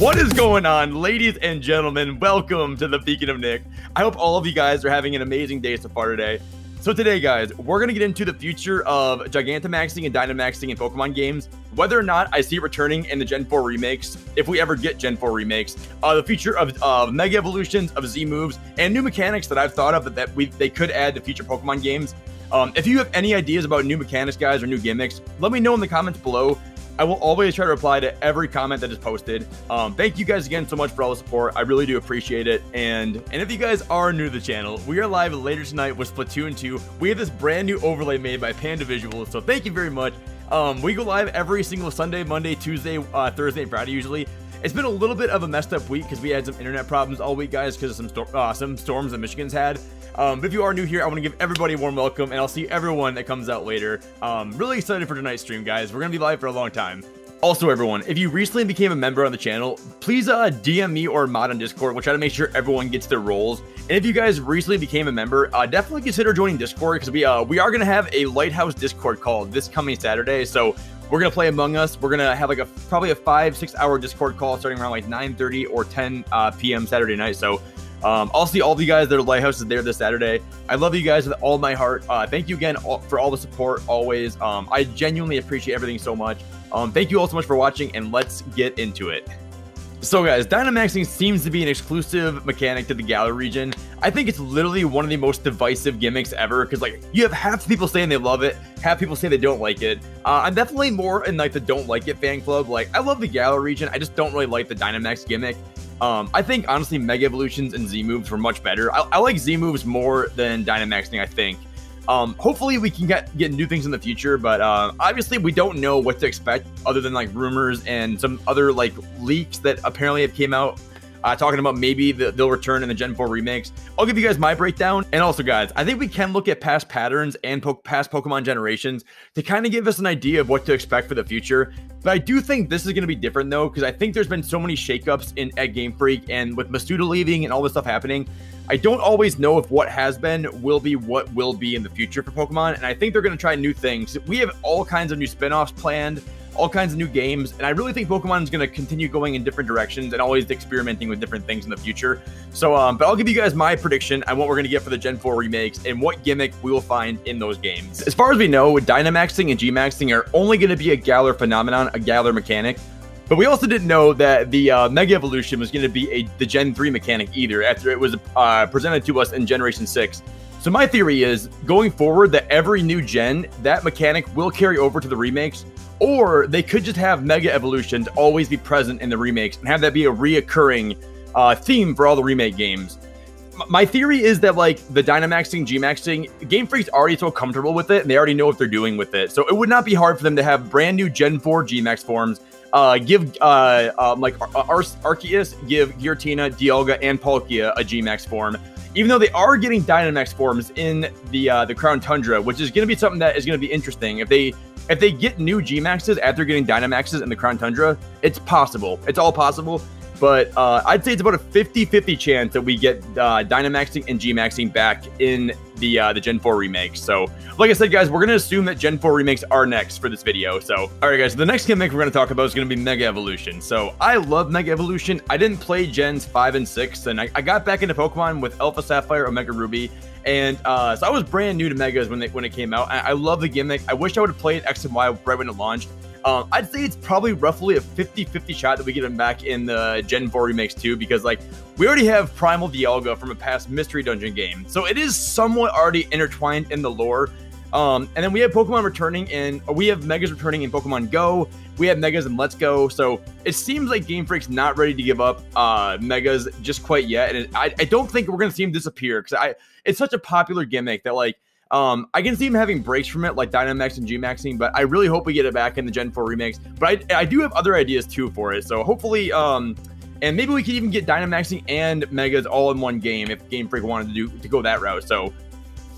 What is going on, ladies and gentlemen? Welcome to the Beacon of Nick. I hope all of you guys are having an amazing day so far today. So today, guys, we're going to get into the future of Gigantamaxing and Dynamaxing in Pokemon games, whether or not I see it returning in the Gen 4 remakes, if we ever get Gen 4 remakes, the future of Mega Evolutions, of Z-moves, and new mechanics that I've thought of that they could add to future Pokemon games. If you have any ideas about new mechanics, guys, or new gimmicks, let me know in the comments below. I will always try to reply to every comment that is posted. Thank you guys again so much for all the support. I really do appreciate it. And if you guys are new to the channel, we are live later tonight with Splatoon 2. We have this brand new overlay made by Panda Visuals, so thank you very much. We go live every single Sunday, Monday, Tuesday, Thursday, and Friday usually. It's been a little bit of a messed up week because we had some internet problems all week, guys, because of some storms that Michigan's had. But if you are new here, I want to give everybody a warm welcome, and I'll see everyone that comes out later. Really excited for tonight's stream, guys. We're going to be live for a long time. Also, everyone, if you recently became a member on the channel, please DM me or mod on Discord. We'll try to make sure everyone gets their roles. And if you guys recently became a member, definitely consider joining Discord, because we are going to have a Lighthouse Discord call this coming Saturday. So we're going to play Among Us. We're going to have like probably a 5-6 hour Discord call starting around like 9:30 or 10 p.m. Saturday night. So I'll see all of you guys that are Lighthouses there this Saturday. I love you guys with all my heart. Thank you again for all the support always. I genuinely appreciate everything so much. Thank you all so much for watching, and let's get into it. So guys, Dynamaxing seems to be an exclusive mechanic to the Galar region. I think it's literally one of the most divisive gimmicks ever, because like you have half the people saying they love it, half people say they don't like it. I'm definitely more in like the don't like it fan club. Like I love the Galar region, I just don't really like the Dynamax gimmick. I think honestly Mega Evolutions and Z-moves were much better. I like Z-moves more than Dynamaxing, I think. Hopefully we can get new things in the future, but obviously we don't know what to expect other than like rumors and some other like leaks that apparently have came out talking about maybe they'll return in the Gen 4 remakes. I'll give you guys my breakdown. And also, guys, I think we can look at past patterns and past Pokemon generations to kind of give us an idea of what to expect for the future. But I do think this is going to be different, though, because I think there's been so many shakeups at Game Freak, and with Masuda leaving and all this stuff happening, I don't always know if what has been will be what will be in the future for Pokemon, and I think they're going to try new things. We have all kinds of new spin-offs planned, all kinds of new games, and I really think Pokemon is going to continue going in different directions and always experimenting with different things in the future. So, but I'll give you guys my prediction on what we're going to get for the Gen 4 remakes and what gimmick we will find in those games. As far as we know, Dynamaxing and G-Maxing are only going to be a Galar phenomenon, a Galar mechanic. But we also didn't know that the Mega Evolution was going to be the Gen 3 mechanic either, after it was presented to us in Generation 6. So my theory is, going forward, that every new gen, that mechanic will carry over to the remakes, or they could just have Mega Evolutions always be present in the remakes and have that be a reoccurring theme for all the remake games. My theory is that like the Dynamaxing, G-Maxing, Game Freak's already so comfortable with it, and they already know what they're doing with it. So it would not be hard for them to have brand new Gen 4 G-Max forms, give like Arceus, give Giratina, Dialga, and Palkia a G-Max form. Even though they are getting Dynamax forms in the Crown Tundra, which is going to be something that is going to be interesting. If they get new G-Maxes after getting Dynamaxes in the Crown Tundra, it's possible. It's all possible. But I'd say it's about a 50-50 chance that we get Dynamaxing and G-Maxing back in the Gen 4 remakes. So, like I said, guys, we're going to assume that Gen 4 remakes are next for this video. So, all right, guys, the next gimmick we're going to talk about is going to be Mega Evolution. So, I love Mega Evolution. I didn't play Gens 5 and 6, and I got back into Pokemon with Alpha Sapphire, Omega Ruby. And so I was brand new to Megas when it came out. I love the gimmick. I wish I would have played X and Y right when it launched. I'd say it's probably roughly a 50-50 shot that we get him back in the Gen 4 remakes too, because like we already have Primal Dialga from a past Mystery Dungeon game, so it is somewhat already intertwined in the lore. And then we have Pokemon returning we have Megas returning in Pokemon Go. We have Megas in Let's Go. So it seems like Game Freak's not ready to give up Megas just quite yet, and I don't think we're gonna see him disappear, because it's such a popular gimmick that like. I can see him having breaks from it, like Dynamax and G-Maxing, but I really hope we get it back in the Gen 4 remakes. But I do have other ideas too for it, so hopefully, and maybe we could even get Dynamaxing and Megas all in one game if Game Freak wanted to go that route. So,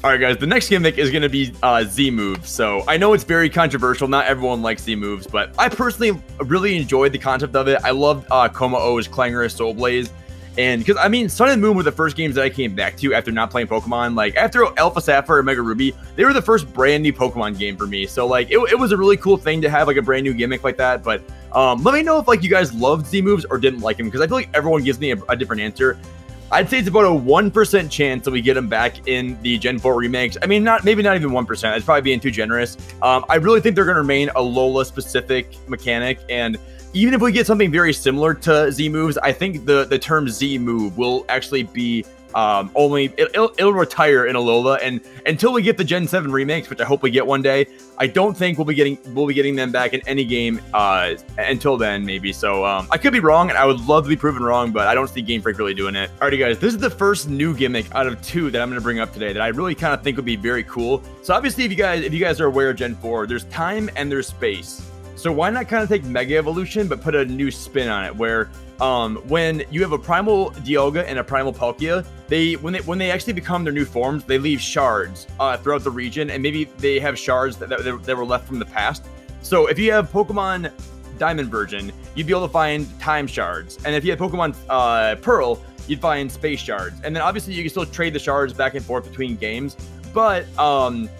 all right, guys, the next gimmick is going to be Z-moves. So I know it's very controversial. Not everyone likes Z-moves, but I personally really enjoyed the concept of it. I loved Como-O's Clangorous Soul Blaze. And because, I mean, Sun and Moon were the first games that I came back to after not playing Pokemon. Like, after Alpha Sapphire and Mega Ruby, they were the first brand new Pokemon game for me. So, like, it was a really cool thing to have, like, a brand new gimmick like that. But Let me know if like you guys loved Z moves or didn't like them, because I feel like everyone gives me a different answer. I'd say it's about a 1% chance that we get them back in the Gen 4 remakes. I mean, maybe not even 1%. That's probably being too generous. I really think they're going to remain a Lola-specific mechanic, and even if we get something very similar to Z moves, I think the term Z move will actually be it'll retire in Alola, and until we get the Gen 7 remakes, which I hope we get one day, I don't think we'll be getting them back in any game until then, maybe. So I could be wrong, and I would love to be proven wrong, but I don't see Game Freak really doing it. Alrighty guys, this is the first new gimmick out of 2 that I'm going to bring up today that I really kind of think would be very cool. So obviously, if you guys are aware of Gen 4, there's time and there's space. So why not kind of take Mega Evolution but put a new spin on it, where when you have a Primal Dialga and a Primal Palkia, when they actually become their new forms, they leave shards throughout the region, and maybe they have shards that were left from the past. So if you have Pokemon Diamond version, you'd be able to find time shards, and if you have Pokemon Pearl, you'd find space shards. And then obviously you can still trade the shards back and forth between games. But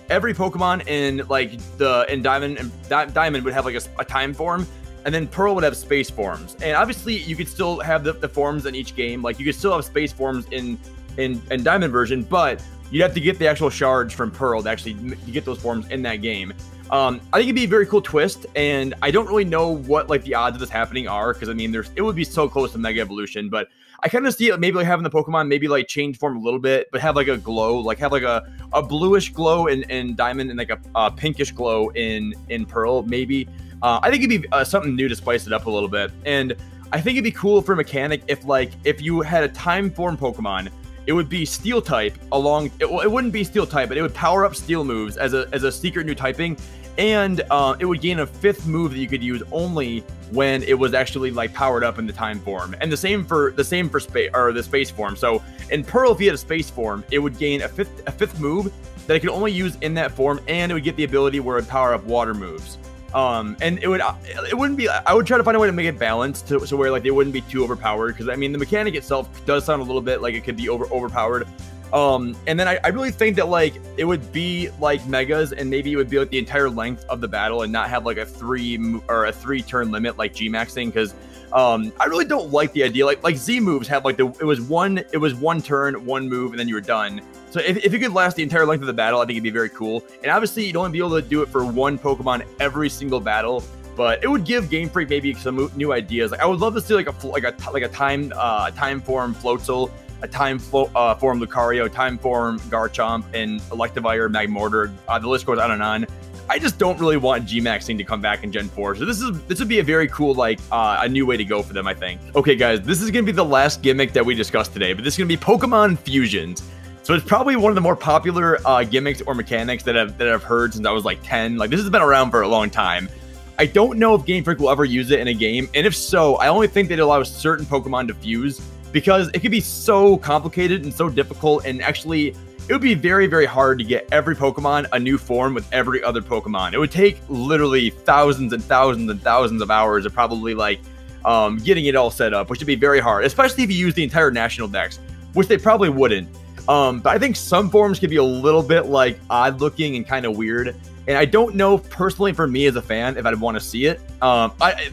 every Pokemon in Diamond would have like a time form, and then Pearl would have space forms. And obviously, you could still have the forms in each game. Like you could still have space forms in Diamond version, but you'd have to get the actual shards from Pearl to actually get those forms in that game. I think it'd be a very cool twist, and I don't really know what like the odds of this happening are, because I mean, it would be so close to Mega Evolution, but I kind of see it maybe like having the Pokemon maybe like change form a little bit, but have like a glow, like have like a bluish glow in Diamond and like a pinkish glow in Pearl, maybe. I think it'd be something new to spice it up a little bit, and I think it'd be cool for a mechanic if you had a time form Pokemon, it would be Steel type along. It wouldn't be Steel type, but it would power up Steel moves as a secret new typing, and it would gain a 5th move that you could use only when it was actually like powered up in the time form. And the same for space, or the space form. So in Pearl, if you had a space form, it would gain a fifth move that it could only use in that form, and it would get the ability where it would power up water moves. And it wouldn't be, I would try to find a way to make it balanced so where like they wouldn't be too overpowered, because I mean the mechanic itself does sound a little bit like it could be overpowered. And then I really think that like it would be like Megas, and maybe it would be like the entire length of the battle and not have like a 3 turn limit like G-maxing, because I really don't like the idea like Z moves have like it was one turn, one move, and then you were done. So if you could last the entire length of the battle, I think it'd be very cool. And obviously you'd only be able to do it for one Pokemon every single battle, but it would give Game Freak maybe some new ideas. Like I would love to see like a time form Floatzel, a time form Lucario, time form Garchomp, and Electivire, Magmortar. The list goes on and on. I just don't really want G-maxing to come back in Gen 4. So this would be a very cool, like, a new way to go for them, I think. Okay, guys, this is going to be the last gimmick that we discussed today, but this is going to be Pokemon Fusions. So it's probably one of the more popular gimmicks or mechanics that I've heard since I was like 10. Like, this has been around for a long time. I don't know if Game Freak will ever use it in a game, and if so, I only think that it allows certain Pokemon to fuse, because it could be so complicated and so difficult, and actually it would be very, very hard to get every Pokemon a new form with every other Pokemon. It would take literally thousands and thousands and thousands of hours of probably like getting it all set up, which would be very hard, especially if you use the entire national dex, which they probably wouldn't. But I think some forms could be a little bit like odd looking and kind of weird. And I don't know personally for me as a fan if I'd want to see it.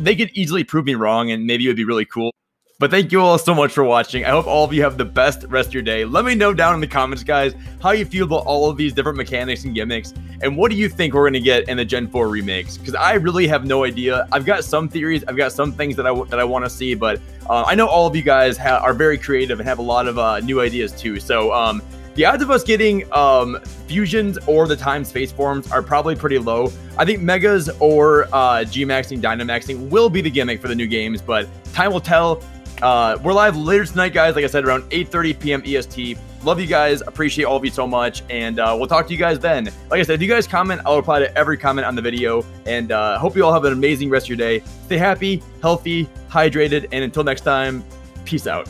They could easily prove me wrong, and maybe it would be really cool. But thank you all so much for watching. I hope all of you have the best rest of your day. Let me know down in the comments, guys, how you feel about all of these different mechanics and gimmicks, and what do you think we're going to get in the Gen 4 remakes? Because I really have no idea. I've got some theories. I've got some things that I want to see, but I know all of you guys are very creative and have a lot of new ideas too. So the odds of us getting fusions or the time space forms are probably pretty low. I think Megas or G-maxing, Dynamaxing will be the gimmick for the new games, but time will tell. We're live later tonight, guys, like I said, around 8:30 p.m. EST. Love you guys, appreciate all of you so much, and we'll talk to you guys then. Like I said, if you guys comment, I'll reply to every comment on the video, and hope you all have an amazing rest of your day. Stay happy, healthy, hydrated, and until next time, peace out.